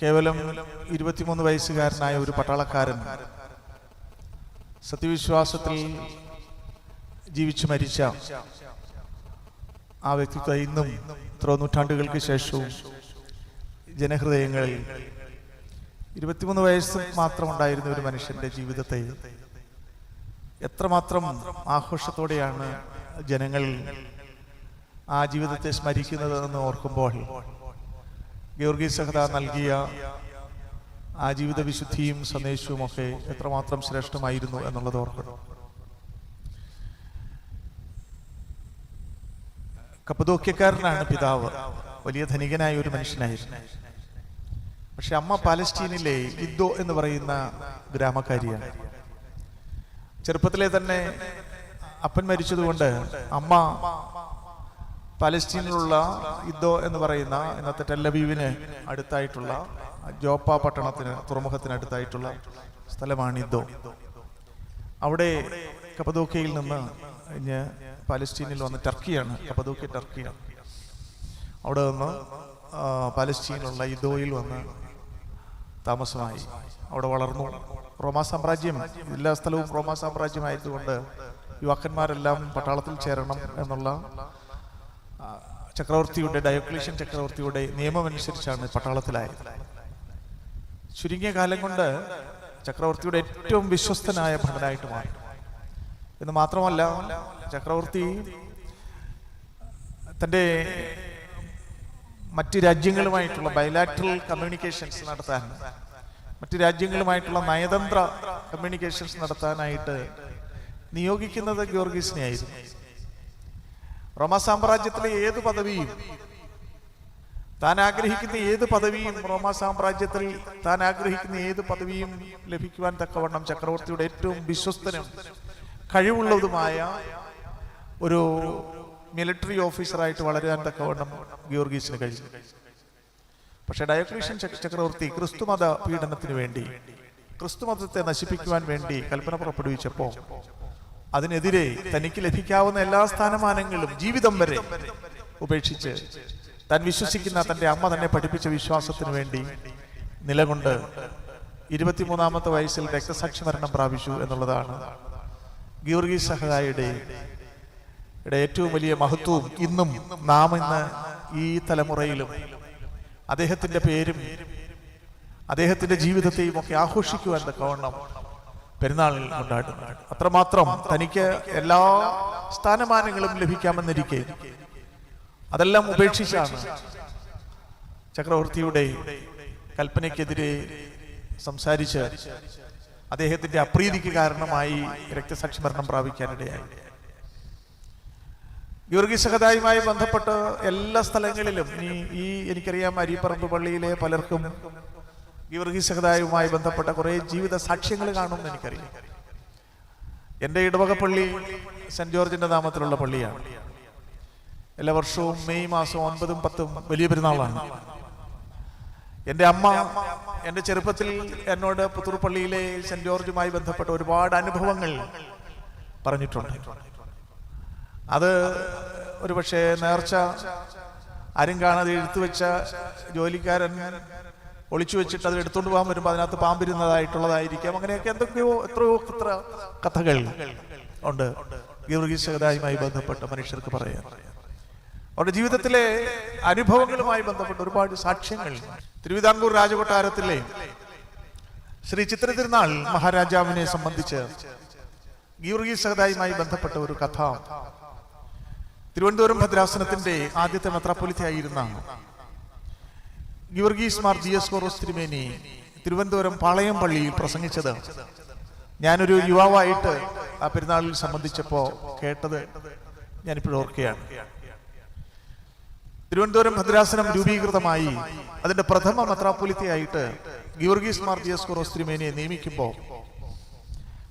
കേവലം 23 വയസ്സുകാരനായ ഒരു പട്ടാളക്കാരൻ സത്യവിശ്വാസത്തിൽ ജീവിച്ചു മരിച്ച ആ വ്യക്തിത്വം ഇന്നും ഇത്ര നൂറ്റാണ്ടുകൾക്ക് ശേഷവും ജനഹൃദയങ്ങളിൽ 23 വയസ്സ് മാത്രമുണ്ടായിരുന്ന ഒരു മനുഷ്യന്റെ ജീവിതത്തെ എത്രമാത്രം ആഘോഷത്തോടെയാണ് ജനങ്ങൾ ആ ജീവിതത്തെ സ്മരിക്കുന്നത് എന്ന് ഓർക്കുമ്പോൾ ഗീവർഗീസ് സഹദാ നൽകിയ ആ ജീവിത വിശുദ്ധിയും സന്ദേശവും ഒക്കെ എത്രമാത്രം ശ്രേഷ്ഠമായിരുന്നു എന്നുള്ളത് ഓർക്കണം. കപ്പദോക്യക്കാരനാണ് പിതാവ്, വലിയ ധനികനായ ഒരു മനുഷ്യനായിരുന്നു. പക്ഷെ അമ്മ പാലസ്തീനിലെ ഇദ്ദോ എന്ന് പറയുന്ന ഗ്രാമക്കാരിയാണ്. ചെറുപ്പത്തിലെ തന്നെ അപ്പൻ മരിച്ചതുകൊണ്ട് അമ്മ പാലസ്തീനിലുള്ള ഇദ്ദോ എന്ന് പറയുന്ന ഇന്നത്തെ ടെല്ലവീവിന് അടുത്തായിട്ടുള്ള ജോപ്പ പട്ടണത്തിന് തുറമുഖത്തിന് അടുത്തായിട്ടുള്ള സ്ഥലമാണ് ഇദ്ദോ. അവിടെ കപ്പദോക്യയിൽ നിന്ന് കഴിഞ്ഞ് പാലസ്തീനിൽ വന്ന് ടർക്കിയാണ്, കപ്പദോക്യ ടർക്കിയാണ്. അവിടെ നിന്ന് പാലസ്തീനിലുള്ള ഇദ്ദോയിൽ വന്ന് താമസമായി, അവിടെ വളർന്നു. റോമാ സാമ്രാജ്യം, എല്ലാ സ്ഥലവും റോമാ സാമ്രാജ്യമായതുകൊണ്ട് യുവാക്കന്മാരെല്ലാം പട്ടാളത്തിൽ ചേരണം എന്നുള്ള ചക്രവർത്തിയുടെ, ഡയോക്ലീഷ്യൻ ചക്രവർത്തിയുടെ നിയമമനുസരിച്ചാണ് പട്ടാളത്തിലായത്. ചുരുങ്ങിയ കാലം കൊണ്ട് ചക്രവർത്തിയുടെ ഏറ്റവും വിശ്വസ്തനായ ഭടനായിട്ട് മാറി. എന്ന് മാത്രമല്ല, ചക്രവർത്തി തൻ്റെ മറ്റ് രാജ്യങ്ങളുമായിട്ടുള്ള ബയലാറ്ററൽ കമ്മ്യൂണിക്കേഷൻസ് നടത്താൻ, മറ്റ് രാജ്യങ്ങളുമായിട്ടുള്ള നയതന്ത്ര കമ്മ്യൂണിക്കേഷൻസ് നടത്താനായിട്ട് നിയോഗിക്കുന്നത് ഗീവർഗീസിനെ ആയിരുന്നു. റോമാ സാമ്രാജ്യത്തിലെ ഏത് പദവിയും, താൻ ആഗ്രഹിക്കുന്ന ഏത് പദവിയും, റോമാ സാമ്രാജ്യത്തിൽ താൻ ആഗ്രഹിക്കുന്ന ഏത് പദവിയും ലഭിക്കുവാൻ തക്കവണ്ണം ചക്രവർത്തിയുടെ ഏറ്റവും വിശ്വസ്തനും കഴിവുള്ളതുമായ ഒരു മിലിറ്ററി ഓഫീസറായിട്ട് വളരാൻ തക്കവണ്ണം ഗീവർഗീസിന് കഴിഞ്ഞു. പക്ഷെ ഡയോക്ലീഷ്യൻ ചക്രവർത്തി ക്രിസ്തുമത പീഡനത്തിന് വേണ്ടി, ക്രിസ്തുമതത്തെ നശിപ്പിക്കുവാൻ വേണ്ടി കൽപ്പന പുറപ്പെടുവിച്ചപ്പോൾ അതിനെതിരെ തനിക്ക് ലഭിക്കാവുന്ന എല്ലാ സ്ഥാനമാനങ്ങളും ജീവിതം വരെ ഉപേക്ഷിച്ച് താൻ വിശ്വസിക്കുന്ന തൻ്റെ അമ്മ തന്നെ പഠിപ്പിച്ച വിശ്വാസത്തിന് വേണ്ടി നിലകൊണ്ട് 23-ാമത്തെ വയസ്സിൽ രക്തസാക്ഷി മരണം പ്രാപിച്ചു എന്നുള്ളതാണ് ഗീവർഗീസ് സഹദായുടെ ഏറ്റവും വലിയ മഹത്വവും. ഇന്നും നാം ഇന്ന് ഈ തലമുറയിലും അദ്ദേഹത്തിന്റെ പേരും അദ്ദേഹത്തിന്റെ ജീവിതത്തെയും ഒക്കെ ആഘോഷിക്കുവാൻ തക്കവണ്ണം പെരുന്നാളിൽ കൊണ്ടാടുന്നു. അത്രമാത്രം തനിക്ക് എല്ലാ സ്ഥാനമാനങ്ങളും ലഭിക്കാമെന്നിരിക്കെ അതെല്ലാം ഉപേക്ഷിച്ചാണ് ചക്രവർത്തിയുടെ കൽപ്പനയ്ക്കെതിരെ സംസാരിച്ച് അദ്ദേഹത്തിന്റെ അപ്രീതിക്ക് കാരണമായി രക്തസാക്ഷി മരണം പ്രാപിക്കാനിടയായി. ഗീവർഗീസ് സഹദായുമായി ബന്ധപ്പെട്ട് എല്ലാ സ്ഥലങ്ങളിലും, എനിക്കറിയാം അരിപ്പറമ്പ് പള്ളിയിലെ പലർക്കും ഗീവർഗീസ് സഹദായുമായി ബന്ധപ്പെട്ട കുറെ ജീവിത സാക്ഷ്യങ്ങൾ കാണുമെന്ന് എനിക്കറിയാം. എൻ്റെ ഇടവക പള്ളി സെന്റ് ജോർജിന്റെ നാമത്തിലുള്ള പള്ളിയാണ്. എല്ലാ വർഷവും മെയ് മാസം 9ഉം 10ഉം വലിയ പെരുന്നാളാണ്. എൻ്റെ അമ്മ എൻ്റെ ചെറുപ്പത്തിൽ എന്നോട് പുത്തൂർ പള്ളിയിലെ സെന്റ് ജോർജുമായി ബന്ധപ്പെട്ട ഒരുപാട് അനുഭവങ്ങൾ പറഞ്ഞിട്ടുണ്ട്. അത് ഒരുപക്ഷെ നേർച്ച ആരും കാണാതെ എഴുത്തു വെച്ച ജോലിക്കാരൻ ഒളിച്ചു വെച്ചിട്ട് അത് എടുത്തുകൊണ്ട് പോകാൻ വരുമ്പോൾ അതിനകത്ത് പാമ്പിരുന്നതായിട്ടുള്ളതായിരിക്കാം. അങ്ങനെയൊക്കെ എത്രയോ കഥകൾ ഉണ്ട് ഗീവർഗീസ് സഹദായുമായി ബന്ധപ്പെട്ട മനുഷ്യർക്ക് പറയാം. അവരുടെ ജീവിതത്തിലെ അനുഭവങ്ങളുമായി ബന്ധപ്പെട്ട ഒരുപാട് സാക്ഷ്യങ്ങൾ. തിരുവിതാംകൂർ രാജകൊട്ടാരത്തിലെ ശ്രീ ചിത്ര തിരുനാൾ മഹാരാജാവിനെ സംബന്ധിച്ച് ഗീവർഗീസ് സഹദായുമായി ബന്ധപ്പെട്ട ഒരു കഥ. തിരുവനന്തപുരം ഭദ്രാസനത്തിന്റെ ആദ്യത്തെ മെത്രാപ്പൊലീത്തയായിരുന്ന ഗീവർഗീസ് മാർ ദിയോസ്കോറോസ് തിരുമേനി തിരുവനന്തപുരം പാളയം പള്ളിയിൽ പ്രസംഗിച്ചത് ഞാനൊരു യുവാവായിട്ട് ആ പെരുന്നാളിൽ സംബന്ധിച്ചപ്പോ കേട്ടത് ഞാനിപ്പോഴും ഓർക്കുകയാണ്. തിരുവനന്തപുരം ഭദ്രാസനം രൂപീകൃതമായി അതിന്റെ പ്രഥമ മെത്രാപ്പൊലീത്തയായിട്ട് ഗീവർഗീസ് മാർ ദിയോസ്കോറോസ് തിരുമേനിയെ നിയമിക്കുമ്പോൾ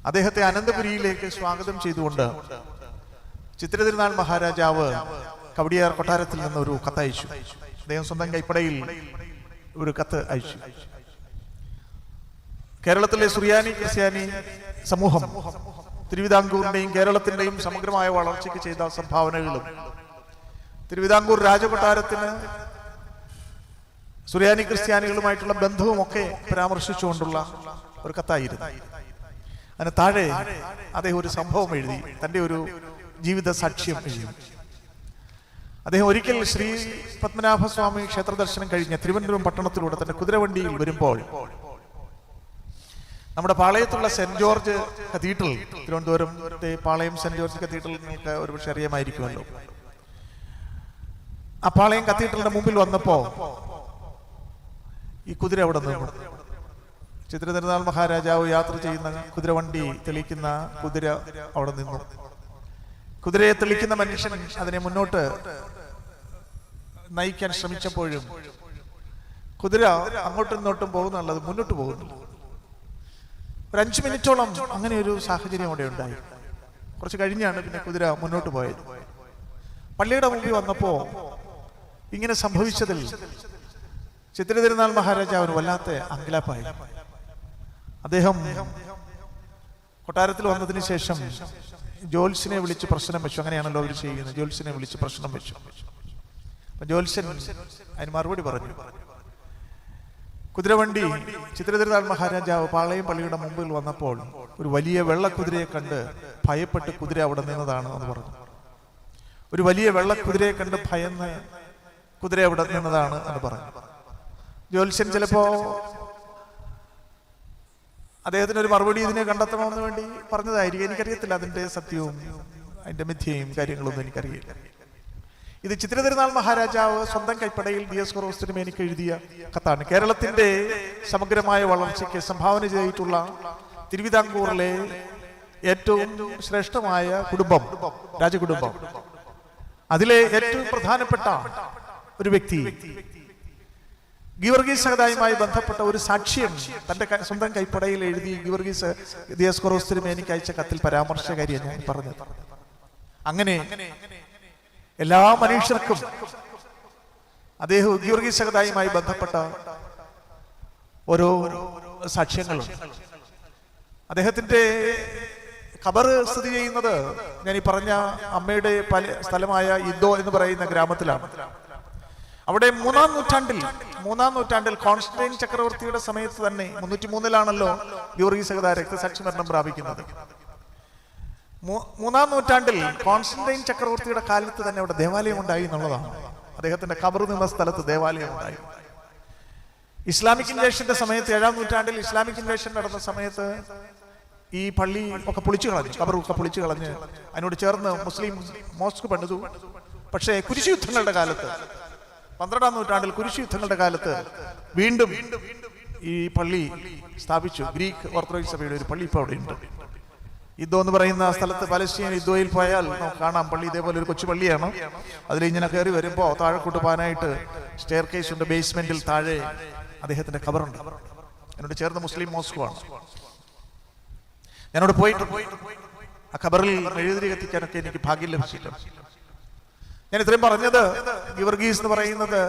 അദ്ദേഹത്തെ അനന്തപുരിയിലേക്ക് സ്വാഗതം ചെയ്തുകൊണ്ട് ചിത്ര തിരുനാൾ മഹാരാജാവ് കവടിയാർ കൊട്ടാരത്തിൽ നിന്ന് ഒരു കത്തയച്ചു. അദ്ദേഹം സ്വന്തം കൈപ്പടയിൽ ഒരു കത്ത് അയച്ചു. കേരളത്തിലെ സുറിയാനി ക്രിസ്ത്യാനി സമൂഹം തിരുവിതാംകൂറിന്റെയും കേരളത്തിന്റെയും സമഗ്രമായ വളർച്ചയ്ക്ക് ചെയ്ത സംഭാവനകളും തിരുവിതാംകൂർ രാജകൊട്ടാരത്തിന് സുറിയാനി ക്രിസ്ത്യാനികളുമായിട്ടുള്ള ബന്ധവുമൊക്കെ പരാമർശിച്ചുകൊണ്ടുള്ള ഒരു കത്തായിരുന്നു. അതിന് താഴെ അദ്ദേഹം ഒരു സംഭവം എഴുതി, തൻ്റെ ഒരു ജീവിത സാക്ഷ്യം എഴുതി. അദ്ദേഹം ഒരിക്കൽ ശ്രീ പത്മനാഭസ്വാമി ക്ഷേത്ര ദർശനം കഴിഞ്ഞ് തിരുവനന്തപുരം പട്ടണത്തിലൂടെ തന്റെ കുതിരവണ്ടിയിൽ വരുമ്പോൾ നമ്മുടെ പാളയത്തുള്ള സെന്റ് ജോർജ് കത്തീഡ്രൽ, തിരുവനന്തപുരത്തെ പാളയം സെന്റ് ജോർജ് കത്തീഡ്രൽ നിങ്ങൾക്ക് ഒരുപക്ഷെ അറിയാമായിരിക്കുമല്ലോ. ആ പാളയം കത്തീഡ്രലിന്റെ മുമ്പിൽ വന്നപ്പോ ഈ കുതിര അവിടെ നിന്നു. ചിത്ര തിരുനാൾ മഹാരാജാവ് യാത്ര ചെയ്യുന്ന കുതിരവണ്ടി തെളിക്കുന്ന കുതിര അവിടെ നിന്നു. കുതിരയെ തെളിക്കുന്ന മനുഷ്യൻ അതിനെ മുന്നോട്ട് നയിക്കാൻ ശ്രമിച്ചപ്പോഴും കുതിര അങ്ങോട്ടും ഇങ്ങോട്ടും പോകുന്നുള്ളത് മുന്നോട്ട് പോകുന്നു. ഒരു 5 മിനിറ്റോളം അങ്ങനെ ഒരു സാഹചര്യം അവിടെ ഉണ്ടായി. കുറച്ച് കഴിഞ്ഞാണ് പിന്നെ കുതിര മുന്നോട്ട് പോയത്. പള്ളിയുടെ മുമ്പിൽ വന്നപ്പോ ഇങ്ങനെ സംഭവിച്ചതിൽ ചിത്ര തിരുനാൾ മഹാരാജാവിന് വല്ലാത്ത അങ്കലാപ്പായി. അദ്ദേഹം കൊട്ടാരത്തിൽ വന്നതിന് ശേഷം ജ്യോത്സ്യനെ വിളിച്ച് പ്രശ്നം വെച്ചു. അങ്ങനെയാണല്ലോ അവർ ചെയ്യുന്നത്. ജ്യോത്സ്യനെ വിളിച്ച് പ്രശ്നം വെച്ചു. അപ്പൊ ജ്യോത്സ്യൻ അതിന് മറുപടി പറഞ്ഞു. കുതിരവണ്ടി ചിത്ര തിരുനാൾ മഹാരാജാവ് പാളയം പള്ളിയുടെ മുമ്പിൽ വന്നപ്പോൾ ഒരു വലിയ വെള്ളക്കുതിരയെ കണ്ട് ഭയപ്പെട്ട് കുതിര അവിടെ നിന്നതാണ് എന്ന് പറഞ്ഞു. ഒരു വലിയ വെള്ളക്കുതിരയെ കണ്ട് ഭയന്ന് കുതിര അവിടെ നിന്നതാണ് എന്ന് പറഞ്ഞു. ജ്യോത്സ്യൻ ചിലപ്പോ അദ്ദേഹത്തിന് ഒരു മറുപടി ഇതിനെ കണ്ടെത്തണമെന്ന് വേണ്ടി പറഞ്ഞതായിരിക്കും. എനിക്കറിയത്തില്ല അതിന്റെ സത്യവും അതിന്റെ മിഥ്യയും കാര്യങ്ങളൊന്നും എനിക്കറിയില്ല. ഇത് ചിത്ര തിരുനാൾ മഹാരാജാവ് സ്വന്തം കൈപ്പടയിൽ ദിയോസ്കോറോസ് തിരുമേനിക്ക് എഴുതിയ കത്താണ്. കേരളത്തിന്റെ സമഗ്രമായ വളർച്ചയ്ക്ക് സംഭാവന ചെയ്തിട്ടുള്ള തിരുവിതാംകൂറിലെ ഏറ്റവും ശ്രേഷ്ഠമായ കുടുംബം, രാജകുടുംബം, അതിലെ ഏറ്റവും പ്രധാനപ്പെട്ട ഒരു വ്യക്തി ഗീവർഗീസ് സഹദായുമായി ബന്ധപ്പെട്ട ഒരു സാക്ഷ്യം തന്റെ സ്വന്തം കൈപ്പടയിൽ എഴുതി ഗീവർഗീസ് ദിയോസ്കോറോസ് തിരുമേനിക്ക് അയച്ച കത്തിൽ പരാമർശകാരിയാണ് ഞാൻ പറഞ്ഞത്. അങ്ങനെ എല്ലാ മനുഷ്യർക്കും അദ്ദേഹം ഗീവർഗീസ് സഹദായുമായി ബന്ധപ്പെട്ട ഓരോ സാക്ഷ്യങ്ങളുണ്ട്. അദ്ദേഹത്തിന്റെ ഖബർ സ്ഥിതി ചെയ്യുന്നത് ഞാൻ ഈ പറഞ്ഞ അമ്മയുടെ സ്ഥലമായ ഇദ്ദോ എന്ന് പറയുന്ന ഗ്രാമത്തിലാണ്. അവിടെ 3-ാം നൂറ്റാണ്ടിൽ കോൺസ്റ്റന്റൈൻ ചക്രവർത്തിയുടെ സമയത്ത് തന്നെ 303-ലാണല്ലോ ഗീവർഗീസ് സഹദാ രക്തസാക്ഷി മരണം പ്രാപിക്കുന്നത്. 3-ാം നൂറ്റാണ്ടിൽ കോൺസ്റ്റന്റൈൻ ചക്രവർത്തിയുടെ കാലത്ത് തന്നെ അവിടെ ദേവാലയം ഉണ്ടായി എന്നുള്ളതാണ്. അദ്ദേഹത്തിന്റെ ഖബർ നിന്ന സ്ഥലത്ത് ദേവാലയം ഉണ്ടായി. ഇസ്ലാമിക് ഇൻവേഷന്റെ സമയത്ത് 7-ാം നൂറ്റാണ്ടിൽ ഇസ്ലാമിക് ഇൻവേഷൻ നടന്ന സമയത്ത് ഈ പള്ളി ഒക്കെ പൊളിച്ചു കളഞ്ഞു, ഖബറൊക്കെ പൊളിച്ചു കളഞ്ഞ് അതിനോട് ചേർന്ന് മുസ്ലിം മോസ്ക് പണിതു. പക്ഷേ കുരിശ് യുദ്ധങ്ങളുടെ കാലത്ത് 12-ാം നൂറ്റാണ്ടിൽ കുരിശ് യുദ്ധങ്ങളുടെ കാലത്ത് വീണ്ടും ഈ പള്ളി സ്ഥാപിച്ചു. ഗ്രീക്ക് ഓർത്തഡോക്സ് സഭയുടെ ഒരു പള്ളി ഇപ്പോൾ അവിടെ ഉണ്ട്. ഇദ്ദോ എന്ന് പറയുന്ന സ്ഥലത്ത് പലസ്തീൻ ഇദ്ദോയിൽ പോയാൽ നമുക്ക് കാണാം പള്ളി ഇതേപോലെ ഒരു കൊച്ചു പള്ളിയാണ്. അതിൽ ഇങ്ങനെ കയറി വരുമ്പോൾ താഴെക്കൂട്ട് പോകാനായിട്ട് സ്റ്റെയർ കേസ് ഉണ്ട്. ബേസ്മെന്റിൽ താഴെ അദ്ദേഹത്തിന്റെ ഖബറുണ്ട്. എന്നോട് ചേർന്ന് മുസ്ലിം മോസ്കുമാണ്. ഞാനോട് പോയിട്ട് ആ ഖബറിൽ മെഴുകുതിരി കത്തിക്കാനൊക്കെ എനിക്ക് ഭാഗ്യം ലഭിച്ചിട്ടുണ്ട്. ഞാൻ ഇത്രയും പറഞ്ഞത് ഗീവർഗീസ് എന്ന് പറയുന്നത്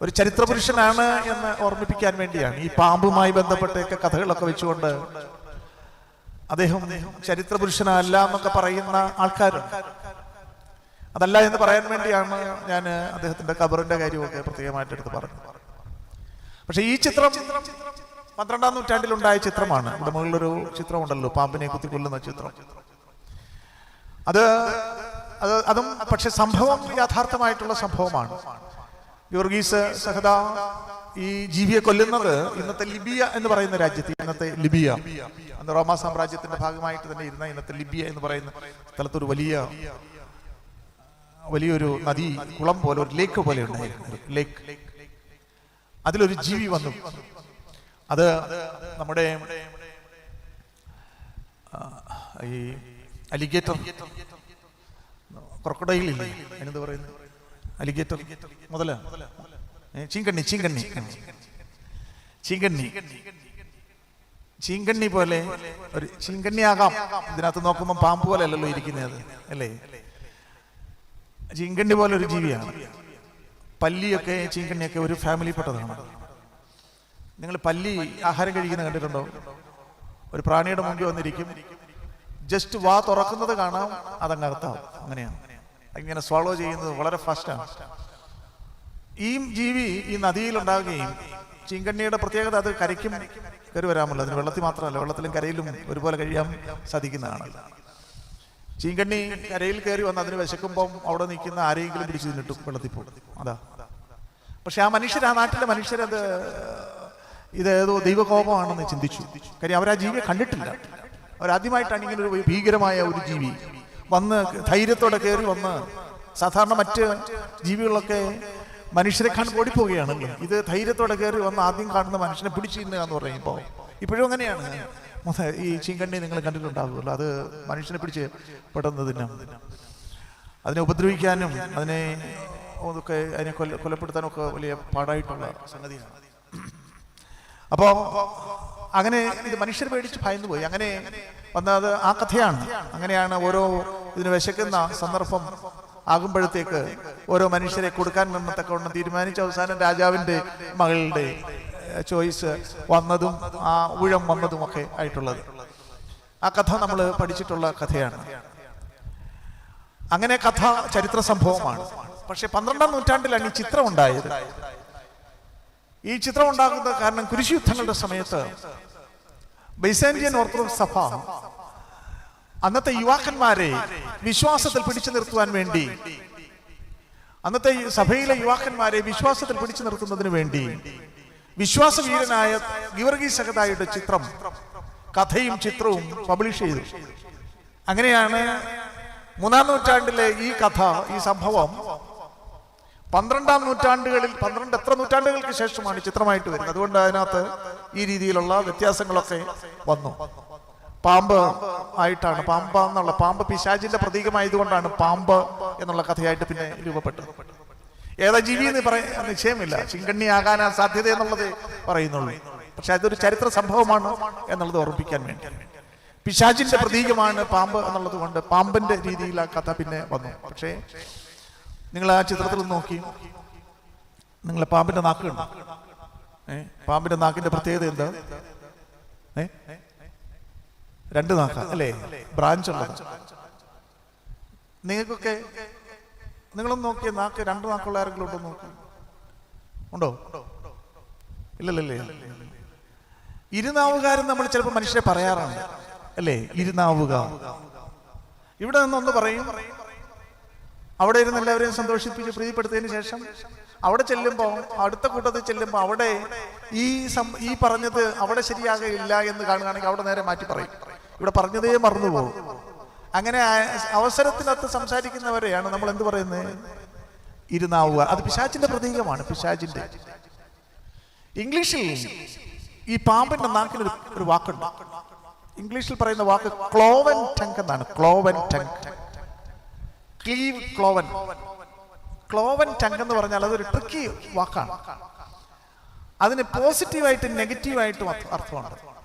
ഒരു ചരിത്ര പുരുഷനാണ് എന്ന് ഓർമ്മിപ്പിക്കാൻ വേണ്ടിയാണ്. ഈ പാമ്പുമായി ബന്ധപ്പെട്ടൊക്കെ കഥകളൊക്കെ വെച്ചുകൊണ്ട് അദ്ദേഹം ചരിത്ര പുരുഷനല്ല എന്നൊക്കെ പറയുന്ന ആൾക്കാരുണ്ട്. അതല്ല എന്ന് പറയാൻ വേണ്ടിയാണ് ഞാൻ അദ്ദേഹത്തിന്റെ ഖബറിന്റെ കാര്യമൊക്കെ പ്രത്യേകമായിട്ട് എടുത്ത് പറഞ്ഞത്. പക്ഷെ ഈ ചിത്രം 12-ാം നൂറ്റാണ്ടിൽ ഉണ്ടായ ചിത്രമാണ്. ഇവിടെ മുകളിലൊരു ചിത്രമുണ്ടല്ലോ, പാമ്പിനെ കുത്തിക്കൊല്ലുന്ന ചിത്രം. അതും പക്ഷെ സംഭവം യാഥാർത്ഥമായിട്ടുള്ള സംഭവമാണ്. ഗീവർഗീസ് സഹദാ ഈ ജീവിയെ കൊല്ലുന്നത് ഇന്നത്തെ ലിബിയ എന്ന് പറയുന്ന രാജ്യത്ത്, ഇന്നത്തെ ലിബിയ, അന്ന് റോമാ സാമ്രാജ്യത്തിന്റെ ഭാഗമായിട്ട് തന്നെ ഇരുന്ന ഇന്നത്തെ ലിബിയ എന്ന് പറയുന്ന സ്ഥലത്തൊരു വലിയൊരു നദി കുളം പോലെ ഒരു ലേക്ക് പോലെ ഉണ്ടായിരുന്നു. ലേക്ക്, അതിലൊരു ജീവി വന്നു. അത് നമ്മുടെ ഈ അലിഗേറ്റർ, ക്രൊക്കഡൈൽ ഇല്ലേ, അതിനെന്ത് പറയുന്നത്, അലിഗേറ്റർ മുതല, ചീങ്കണ്ണി പോലെ ഒരു ചീങ്കണ്ണിയാകാം. ഇതിനകത്ത് നോക്കുമ്പോൾ പാമ്പ് പോലെ അല്ലല്ലോ ഇരിക്കുന്നത്, അല്ലേ? ചീങ്കണ്ണി പോലെ ഒരു ജീവിയാണ്. പല്ലിയൊക്കെ ചീങ്കണ്ണിയൊക്കെ ഒരു ഫാമിലിപ്പെട്ടതാണ്. നിങ്ങൾ പല്ലി ആഹാരം കഴിക്കുന്ന കണ്ടിട്ടുണ്ടോ? ഒരു പ്രാണിയുടെ മുമ്പിൽ വന്നിരിക്കും, ജസ്റ്റ് വാ തുറക്കുന്നത് കാണാം, അതങ്ങ് അകത്താവും. അങ്ങനെയാണ് ഇങ്ങനെ സ്വാളോ ചെയ്യുന്നത്, വളരെ ഫാസ്റ്റാണ്. ഈ ജീവി ഈ നദിയിലുണ്ടാകുകയും ചീങ്കണ്ണിയുടെ പ്രത്യേകത അത് കരയ്ക്കും കയറി വരാമല്ലോ. അതിന് വെള്ളത്തിൽ മാത്രമല്ല, വെള്ളത്തിലും കരയിലും ഒരുപോലെ കഴിയാൻ സാധിക്കുന്നതാണ്. ചീങ്കണ്ണി കരയിൽ കയറി വന്ന് അതിന് വിശക്കുമ്പം അവിടെ നിൽക്കുന്ന ആരെങ്കിലും പിടിച്ചു തിന്നിട്ടും വെള്ളത്തിൽ പോകും. അതാ. പക്ഷെ ആ നാട്ടിലെ മനുഷ്യരത് ഇതേതോ ദൈവകോപമാണെന്ന് ചിന്തിച്ചു. കാര്യം അവരാ ജീവിയെ കണ്ടിട്ടില്ല. അവരാദ്യമായിട്ടാണ് ഇങ്ങനെ ഒരു ഭീകരമായ ഒരു ജീവി വന്ന് ധൈര്യത്തോടെ കയറി വന്ന്. സാധാരണ മറ്റ് ജീവികളൊക്കെ മനുഷ്യരെ കാണുമ്പോൾ ഓടിപ്പോവുകയാണല്ലോ. ഇത് ധൈര്യത്തോടെ കയറി വന്ന് ആദ്യം കാണുന്ന മനുഷ്യനെ പിടിച്ചു തിന്നുക എന്ന് പറയുമ്പോൾ ഇപ്പോഴും അങ്ങനെയാണ്. ഈ ചീങ്കണ്ണി നിങ്ങൾ കണ്ടിട്ടുണ്ടാകുമല്ലോ. അത് മനുഷ്യനെ പിടിച്ച് പെടുന്നതിനും അതിനെ ഉപദ്രവിക്കാനും അതിനെ കൊലപ്പെടുത്താനും ഒക്കെ വലിയ പാടായിട്ടുള്ള സംഗതിയാണ്. അപ്പോൾ അങ്ങനെ ഇത് മനുഷ്യർ പേടിച്ച് ഭയന്നു പോയി. അങ്ങനെ വന്നത് ആ കഥയാണ്. അങ്ങനെയാണ് ഓരോ ഇതിന് വിശക്കുന്ന സന്ദർഭം ആകുമ്പോഴത്തേക്ക് ഓരോ മനുഷ്യരെ കൊടുക്കാൻ നിന്നത്തക്കവണ്ണം തീരുമാനിച്ച അവസാനം രാജാവിൻ്റെ മകളുടെ ചോയ്സ് വന്നതും ആ ഊഴം വന്നതും ഒക്കെ ആയിട്ടുള്ളത്. ആ കഥ നമ്മൾ പഠിച്ചിട്ടുള്ള കഥയാണ്. അങ്ങനെ കഥ ചരിത്ര സംഭവമാണ്. പക്ഷെ 12ാം നൂറ്റാണ്ടിലാണ് ഈ ചിത്രം ഉണ്ടായത്. ഈ ചിത്രം ഉണ്ടാകുന്നത് കാരണം കുരിശുയുദ്ധങ്ങളുടെ സമയത്ത് ബൈസാന്റിയൻ ഓർത്തഡോക്സ് സഭ അന്നത്തെ യുവാക്കന്മാരെ വിശ്വാസത്തിൽ പിടിച്ചു നിർത്തുവാൻ വേണ്ടി, അന്നത്തെ സഭയിലെ യുവാക്കന്മാരെ വിശ്വാസത്തിൽ പിടിച്ചു നിർത്തുന്നതിന് വേണ്ടി വിശ്വാസവീരനായ ഗീവർഗീസ് സഹദായുടെ ചിത്രം, കഥയും ചിത്രവും പബ്ലിഷ് ചെയ്തു. അങ്ങനെയാണ് 3ാം നൂറ്റാണ്ടിലെ ഈ കഥ, ഈ സംഭവം 12ാം നൂറ്റാണ്ടുകളിൽ, 12 എത്ര നൂറ്റാണ്ടുകൾക്ക് ശേഷമാണ് ചിത്രമായിട്ട് വരുന്നത്. അതുകൊണ്ട് അതിനകത്ത് ഈ രീതിയിലുള്ള വ്യത്യാസങ്ങളൊക്കെ വന്നു. പാമ്പ് ആയിട്ടാണ്, പാമ്പ് പിശാചിന്റെ പ്രതീകമായതുകൊണ്ടാണ് പാമ്പ് എന്നുള്ള കഥയായിട്ട് പിന്നെ രൂപപ്പെട്ടത്. ഏതാ ജീവി എന്ന് പറയാൻ നിശ്ചയമില്ല. ചിങ്കണ്ണി ആകാനാ സാധ്യത എന്നുള്ളത് പറയുന്നുള്ളൂ. പക്ഷെ അതൊരു ചരിത്ര സംഭവമാണ് എന്നുള്ളത് ഓർമ്മിപ്പിക്കാൻ വേണ്ടി. പിശാചിന്റെ പ്രതീകമാണ് പാമ്പ് എന്നുള്ളത് കൊണ്ട് പാമ്പിന്റെ രീതിയിൽ ആ കഥ പിന്നെ വന്നു. പക്ഷേ നിങ്ങൾ ആ ചിത്രത്തിൽ നോക്കി, നിങ്ങളെ പാമ്പിന്റെ നാക്ക് കണ്ടോ? പാമ്പിന്റെ നാക്കിന്റെ പ്രത്യേകത എന്താ? 2 നാക്ക അല്ലേ? ബ്രാഞ്ച് ഉള്ളത്. നിങ്ങൾക്കൊക്കെ നിങ്ങളൊന്ന് നോക്കിയ നാക്ക് 2 നാക്കുള്ള ആരെങ്കിലും ഉണ്ടോ? നോക്കി ഉണ്ടോ? ഇല്ലല്ലേ. ഇരുനാവുകാരൻ നമ്മൾ ചിലപ്പോൾ മനുഷ്യരെ പറയാറുണ്ട് അല്ലേ? ഇരുനാവുക. ഇവിടെ നിന്നൊന്ന് പറയും, അവിടെ ഇരുന്ന് എല്ലാവരെയും സന്തോഷിപ്പിച്ച് പ്രീതിപ്പെടുത്തിയതിനു ശേഷം അവിടെ ചെല്ലുമ്പോൾ, അടുത്ത കൂട്ടത്തിൽ ചെല്ലുമ്പോൾ അവിടെ ഈ പറഞ്ഞത് അവിടെ ശരിയാകയില്ല എന്ന് കാണുകയാണെങ്കിൽ അവിടെ നേരെ മാറ്റി പറയും. ഇവിടെ പറഞ്ഞതേ മറന്നുപോകും. അങ്ങനെ അവസരത്തിനകത്ത് സംസാരിക്കുന്നവരെയാണ് നമ്മൾ എന്ത് പറയുന്നത്? ഇരുനാവുക. അത് പിശാചിന്റെ പ്രതീകമാണ്. പിശാചിന്റെ. ഇംഗ്ലീഷിൽ ഈ പാമ്പിന്റെ നാക്കിന് ഒരു വാക്കുണ്ട്. ഇംഗ്ലീഷിൽ പറയുന്ന വാക്ക് ക്ലോവൻ ടങ് എന്നാണ്. ക്ലോവൻ ടങ്, ക്ലീവ് ക്ലോവൻ. ക്ലോവൻ ടങ് എന്ന് പറഞ്ഞാൽ അതൊരു ട്രിക്കി വാക്കാണ്. അതിന് പോസിറ്റീവായിട്ടും നെഗറ്റീവായിട്ടും അർത്ഥമുണ്ട്.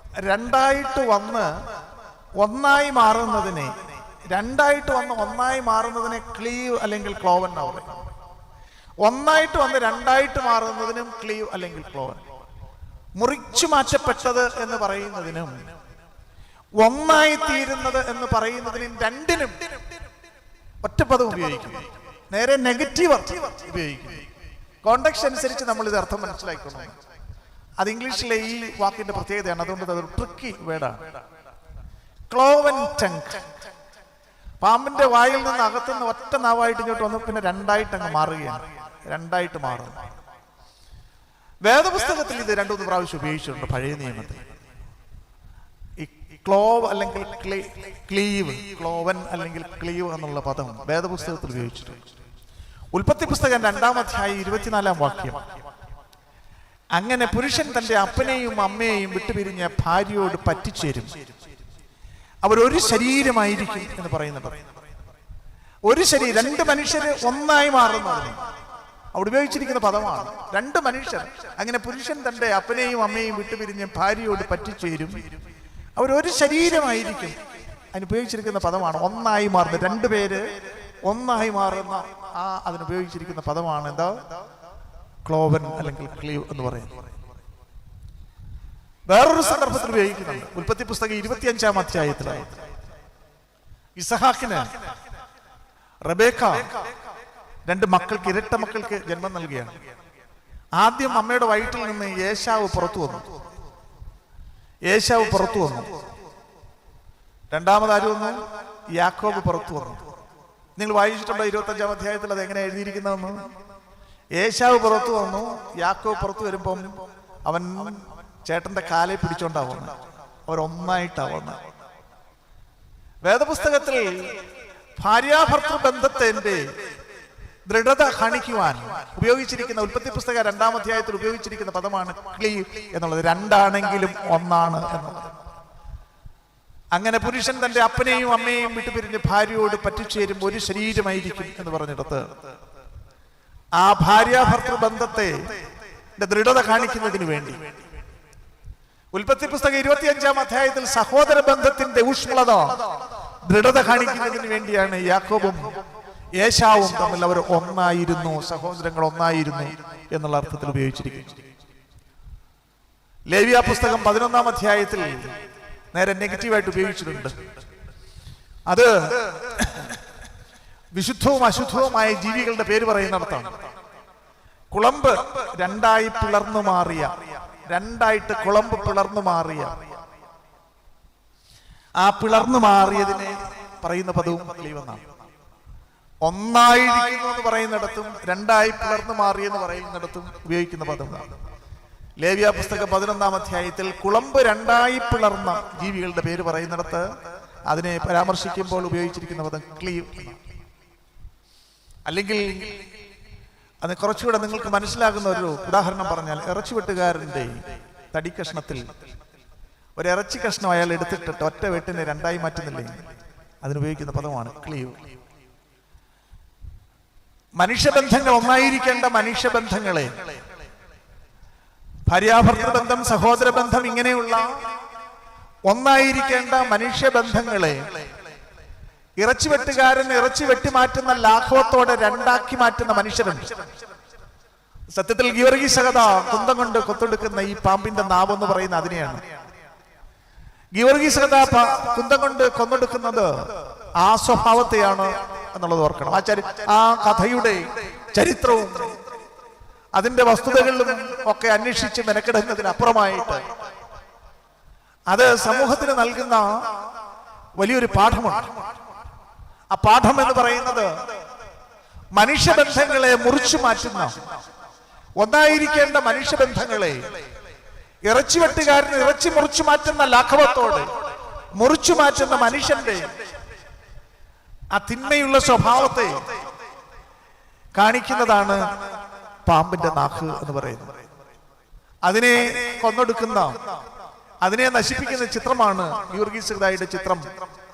രണ്ടായിട്ട് വന്ന് ഒന്നായി മാറുന്നതിനെ, ക്ലീവ് അല്ലെങ്കിൽ ക്ലോവൻ എന്ന് പറയും. ഒന്നായിട്ട് വന്ന് രണ്ടായിട്ട് മാറുന്നതിനും ക്ലീവ് അല്ലെങ്കിൽ ക്ലോവൻ. മുറിച്ചു മാറ്റപ്പെട്ടത് എന്ന് പറയുന്നതിനും ഒന്നായി തീരുന്നത് എന്ന് പറയുന്നതിനും രണ്ടിനും ഒറ്റപ്പദം ഉപയോഗിക്കും. നേരെ നെഗറ്റീവ് ഉപയോഗിക്കും. കോണ്ടെക്സ്റ്റ് അനുസരിച്ച് നമ്മൾ ഇത് അർത്ഥം മനസ്സിലാക്കുന്നു. അത് ഇംഗ്ലീഷിലെ ഈ വാക്കിന്റെ പ്രത്യേകതയാണ്. അതുകൊണ്ട് അതൊരു ട്രിക്കി വേർഡാണ്. ക്ലോവൻ ടങ്. പാമ്പിന്റെ വായിൽ നിന്ന് അകത്തുനിന്ന് ഒറ്റ നാവായിട്ട് ഇങ്ങോട്ട് വന്നു, പിന്നെ രണ്ടായിട്ട് അങ്ങ് മാറുകയാണ്. രണ്ടായിട്ട് മാറും. വേദപുസ്തകത്തിൽ ഇത് 2-3 പ്രാവശ്യം ഉപയോഗിച്ചിട്ടുണ്ട്. പഴയ നിയമത്തിൽ ഈ ക്ലോവ് അല്ലെങ്കിൽ ക്ലീവ്, ക്ലോവൻ അല്ലെങ്കിൽ ക്ലീവ് എന്നുള്ള പദം വേദപുസ്തകത്തിൽ ഉപയോഗിച്ചിട്ടുണ്ട്. ഉൽപ്പത്തി പുസ്തകം 2-ാം അധ്യായം 24-ാം വാക്യം, അങ്ങനെ പുരുഷൻ തന്റെ അപ്പനെയും അമ്മയെയും വിട്ടുപിരിഞ്ഞ ഭാര്യയോട് പറ്റിച്ചേരും, അവരൊരു ശരീരമായിരിക്കും എന്ന് പറയുന്നുണ്ട്. ഒരു ശരീരം, 2 മനുഷ്യര് ഒന്നായി മാറുന്നതാണ് അവിടെ ഉപയോഗിച്ചിരിക്കുന്ന പദമാണ്. 2 മനുഷ്യർ. അങ്ങനെ പുരുഷൻ തന്റെ അപ്പനെയും അമ്മയെയും വിട്ടുപിരിഞ്ഞ ഭാര്യയോട് പറ്റിച്ചേരും, അവരൊരു ശരീരമായിരിക്കും. അതിനുപയോഗിച്ചിരിക്കുന്ന പദമാണ് ഒന്നായി മാറുന്നത്. 2 പേര് ഒന്നായി മാറുന്ന അതിനുപയോഗിച്ചിരിക്കുന്ന പദമാണ് എന്താ? ക്ലോവൻ അല്ലെങ്കിൽ ക്ലീവ് എന്ന് പറയുന്നത്. വേറൊരു സന്ദർഭത്തിൽ ഉപയോഗിക്കുന്നുണ്ട്. ഉൽപ്പത്തി പുസ്തകം 25-ാം അധ്യായത്തിലായി ഇസഹാക്കിന് റബേക്ക 2 മക്കൾക്ക്, ഇരട്ട മക്കൾക്ക് ജന്മം നൽകുകയാണ്. ആദ്യം അമ്മയുടെ വയറ്റിൽ നിന്ന് ഏശാവ് പുറത്തു വന്നു. രണ്ടാമത് ആര് വന്നു? യാക്കോബ് പുറത്തു വന്നു. നിങ്ങൾ വായിച്ചിട്ടുണ്ടോ 25-ാം അധ്യായത്തിൽ അത് എങ്ങനെ എഴുതിയിരിക്കുന്നതെന്ന്? ഏശാവ് പുറത്തു വന്നു, യാക്കോബ് പുറത്തു വരുമ്പം അവൻ ചേട്ടന്റെ കാലെ പിടിച്ചോണ്ടാവുന്നു. അവരൊന്നായിട്ടാവുന്നു. വേദപുസ്തകത്തിൽ ഭാര്യാഭർത്തൃ ബന്ധത്തിന്റെ ദൃഢത കാണിക്കുവാൻ ഉപയോഗിച്ചിരിക്കുന്ന ഉൽപ്പത്തി പുസ്തക 2-ാം അധ്യായത്തിൽ ഉപയോഗിച്ചിരിക്കുന്ന പദമാണ് ക്ലീവ് എന്നുള്ളത്. രണ്ടാണെങ്കിലും ഒന്നാണ് എന്നുള്ളത്. അങ്ങനെ പുരുഷൻ തന്റെ അപ്പനെയും അമ്മയെയും വിട്ടുപിരിഞ്ഞ് ഭാര്യയോട് പറ്റിച്ചേരും, ഒരു ശരീരമായിരിക്കും എന്ന് പറഞ്ഞിടത്ത് ആ ഭാര്യാഭർത്തൃ ബന്ധത്തെ ദൃഢത കാണിക്കുന്നതിന് വേണ്ടി ഉൽപ്പത്തി പുസ്തകം 25-ാം അധ്യായത്തിൽ സഹോദര ബന്ധത്തിന്റെ ഊഷ്മളത ദൃഢത കാണിക്കുന്നതിന് വേണ്ടിയാണ് യാക്കോബും ഏശാവും തമ്മിൽ അവർ ഒന്നായിരുന്നു, സഹോദരങ്ങൾ ഒന്നായിരുന്നു എന്നുള്ള അർത്ഥത്തിൽ ഉപയോഗിച്ചിരിക്കുന്നു. ലേവ്യ പുസ്തകം 11-ാം അധ്യായത്തിൽ നേരെ നെഗറ്റീവായിട്ട് ഉപയോഗിച്ചിട്ടുണ്ട്. അത് വിശുദ്ധവും അശുദ്ധവുമായ ജീവികളുടെ പേര് പറയുന്നിടത്താണ്. കുളമ്പ് രണ്ടായി പിളർന്നു മാറിയ, രണ്ടായിട്ട് കുളമ്പ് പിളർന്നു മാറിയ, ആ പിളർന്നു മാറിയതിനെ പറയുന്ന പദവും ക്ലീവെന്നാണ്. ഒന്നായിരിക്കുന്നു എന്ന് പറയുന്നിടത്തും രണ്ടായി പിളർന്നു മാറിയെന്ന് പറയുന്നിടത്തും ഉപയോഗിക്കുന്ന പദമാണ്. ലേവ്യ പുസ്തകം 11-ാം അധ്യായത്തിൽ കുളമ്പ് രണ്ടായി പിളർന്ന ജീവികളുടെ പേര് പറയുന്നിടത്ത് അതിനെ പരാമർശിക്കുമ്പോൾ ഉപയോഗിച്ചിരിക്കുന്ന പദം ക്ലീവ്. അല്ലെങ്കിൽ അത് കുറച്ചുകൂടെ നിങ്ങൾക്ക് മനസ്സിലാകുന്ന ഒരു ഉദാഹരണം പറഞ്ഞാൽ, ഇറച്ചി വെട്ടുകാരന്റെ തടിക്കഷ്ണത്തിൽ ഒരു ഇറച്ചി കഷ്ണം അയാൾ എടുത്തിട്ടിട്ട് ഒറ്റ വെട്ടിനെ രണ്ടായി മാറ്റുന്നില്ലേ, അതിനുപയോഗിക്കുന്ന പദമാണ് ക്ലീവ്. മനുഷ്യബന്ധങ്ങൾ ഒന്നായിരിക്കേണ്ട മനുഷ്യബന്ധങ്ങളെ, ഭാര്യാഭർത്തൃബന്ധം, സഹോദര ബന്ധം, ഇങ്ങനെയുള്ള ഒന്നായിരിക്കേണ്ട മനുഷ്യബന്ധങ്ങളെ ഇറച്ചി വെട്ടുകാരൻ ഇറച്ചി വെട്ടിമാറ്റുന്ന ലാഘവത്തോടെ രണ്ടാക്കി മാറ്റുന്ന മനുഷ്യരുണ്ട്. സത്യത്തിൽ ഗീവർഗീസ് സഹത കുന്തം കൊണ്ട് കൊത്തെടുക്കുന്ന ഈ പാമ്പിന്റെ നാവെന്ന് പറയുന്ന അതിനെയാണ്. ഗീവർഗീസ് സഹത കുന്തം കൊണ്ട് കൊന്നെടുക്കുന്നത് ആ സ്വഭാവത്തെയാണ് എന്നുള്ളത് ഓർക്കണം. ആ കഥയുടെ ചരിത്രവും അതിന്റെ വസ്തുതകളിലും ഒക്കെ അന്വേഷിച്ച് മെനക്കെടുന്നതിനപ്പുറമായിട്ട് അത് സമൂഹത്തിന് നൽകുന്ന വലിയൊരു പാഠമാണ്. ആ പാഠം എന്ന് പറയുന്നത് മനുഷ്യബന്ധങ്ങളെ മുറിച്ചു മാറ്റുന്ന, ഒന്നായിരിക്കേണ്ട മനുഷ്യബന്ധങ്ങളെ ഇറച്ചി വെട്ടുകാരന് ഇറച്ചി മുറിച്ചു മാറ്റുന്ന ലാഘവത്തോടെ മുറിച്ചു മാറ്റുന്ന മനുഷ്യന്റെ ആ തിന്മയുള്ള സ്വഭാവത്തെ കാണിക്കുന്നതാണ് പാമ്പിന്റെ നാക്ക് എന്ന് പറയുന്നത്. അതിനെ കൊന്നൊടുക്കുന്ന, അതിനെ നശിപ്പിക്കുന്ന ചിത്രമാണ് ഗീവർഗീസ് സഹദായുടെ ചിത്രം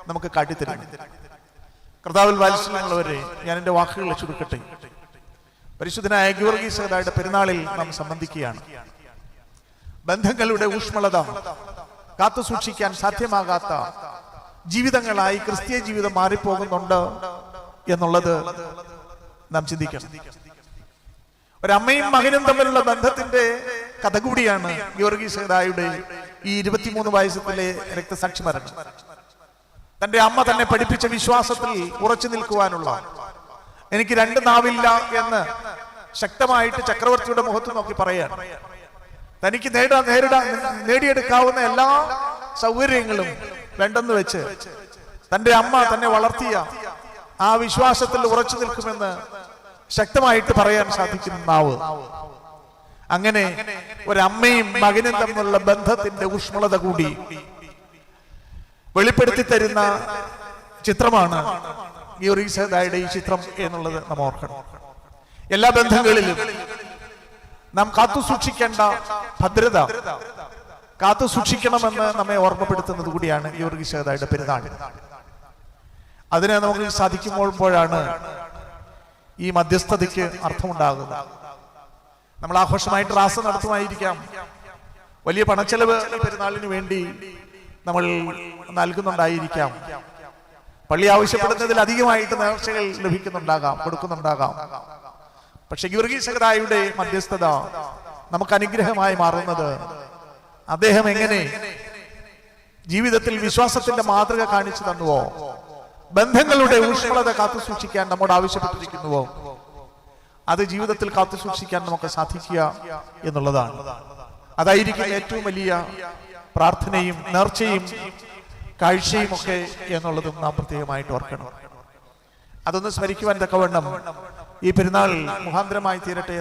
നമുക്ക് കാട്ടിത്തരുന്നത്. കർത്താവിൽ വാത്സല്യമുള്ളവരെ, ഞാൻ എന്റെ വാക്കുകളെ ചുരുക്കട്ടെ. പരിശുദ്ധനായ ഗീവർഗീസ് സഹദായുടെ പെരുന്നാളിൽ നാം സംബന്ധിക്കുകയാണ്. ബന്ധങ്ങളുടെ ഊഷ്മളത കാത്തു സൂക്ഷിക്കാൻ സാധ്യമാകാത്ത ജീവിതങ്ങളായി ക്രിസ്തീയ ജീവിതം മാറിപ്പോകുന്നുണ്ട് എന്നുള്ളത് നാം ചിന്തിക്കണം. ഒരമ്മയും മകനും തമ്മിലുള്ള ബന്ധത്തിന്റെ കഥ കൂടിയാണ് ഗീവർഗീസ് സഹദായുടെ ഈ 23 വയസ്സിലെ രക്തസാക്ഷി മരണം. തന്റെ അമ്മ തന്നെ പഠിപ്പിച്ച വിശ്വാസത്തിൽ ഉറച്ചു നിൽക്കുവാനുള്ള, എനിക്ക് 2 നാവില്ല എന്ന് ശക്തമായിട്ട് ചക്രവർത്തിയുടെ മുഖത്ത് നോക്കി പറയാണ്. തനിക്ക് നേടിയെടുക്കാവുന്ന എല്ലാ സൗകര്യങ്ങളും വേണ്ടെന്ന് വെച്ച് തന്റെ അമ്മ തന്നെ വളർത്തിയ ആ വിശ്വാസത്തിൽ ഉറച്ചു നിൽക്കുമെന്ന് ശക്തമായിട്ട് പറയാൻ സാധിക്കുന്ന നാവ്. അങ്ങനെ ഒരമ്മയും മകനും തമ്മിലുള്ള ബന്ധത്തിന്റെ ഊഷ്മളത കൂടി വെളിപ്പെടുത്തി തരുന്ന ചിത്രമാണ് ഗീവർഗീസ് സഹദായുടെ ഈ ചിത്രം എന്നുള്ളത് നാം ഓർക്കണം. എല്ലാ ബന്ധങ്ങളിലും നാം കാത്തു സൂക്ഷിക്കേണ്ട ഭദ്രത കാത്തു സൂക്ഷിക്കണമെന്ന് നമ്മെ ഓർമ്മപ്പെടുത്തുന്നത് കൂടിയാണ് ഗീവർഗീസ് സഹദായുടെ പെരുന്നാൾ. അതിന് നമുക്ക് സാധിക്കുമ്പോഴാണ് ഈ മധ്യസ്ഥതയ്ക്ക് അർത്ഥമുണ്ടാകുന്നത്. നമ്മൾ ആഘോഷമായിട്ട് റാസ നടത്തുമായിരിക്കാം, വലിയ പണച്ചെലവ് ഈ പെരുന്നാളിന് വേണ്ടി നമ്മൾ നൽകുന്നുണ്ടായിരിക്കാം, പള്ളി ആവശ്യപ്പെടുന്നതിൽ അധികമായിട്ട് നേർച്ചകൾ ലഭിക്കുന്നുണ്ടാകാം, കൊടുക്കുന്നുണ്ടാകാം. പക്ഷെ ഗീവർഗീസ് സഹദായുടെ മധ്യസ്ഥത നമുക്ക് അനുഗ്രഹമായി മാറുന്നത് അദ്ദേഹം എങ്ങനെ ജീവിതത്തിൽ വിശ്വാസത്തിന്റെ മാതൃക കാണിച്ചു തന്നുവോ, ബന്ധങ്ങളുടെ ഊഷ്മളത കാത്തു സൂക്ഷിക്കാൻ നമ്മോട് ആവശ്യപ്പെട്ടിരിക്കുന്നുവോ, അത് ജീവിതത്തിൽ കാത്തു സൂക്ഷിക്കാൻ നമുക്ക് സാധിക്കുക എന്നുള്ളതാണ്. അതായിരിക്കും ഏറ്റവും വലിയ പ്രാർത്ഥനയും നേർച്ചയും കാഴ്ചയും ഒക്കെ എന്നുള്ളതും നാം പ്രത്യേകമായിട്ട് ഓർക്കണം. അതൊന്ന് സ്മരിക്കുവാൻ തക്കവണ്ണം ഈ പെരുന്നാൾ മുഖാന്തരമായി തീരട്ടെ.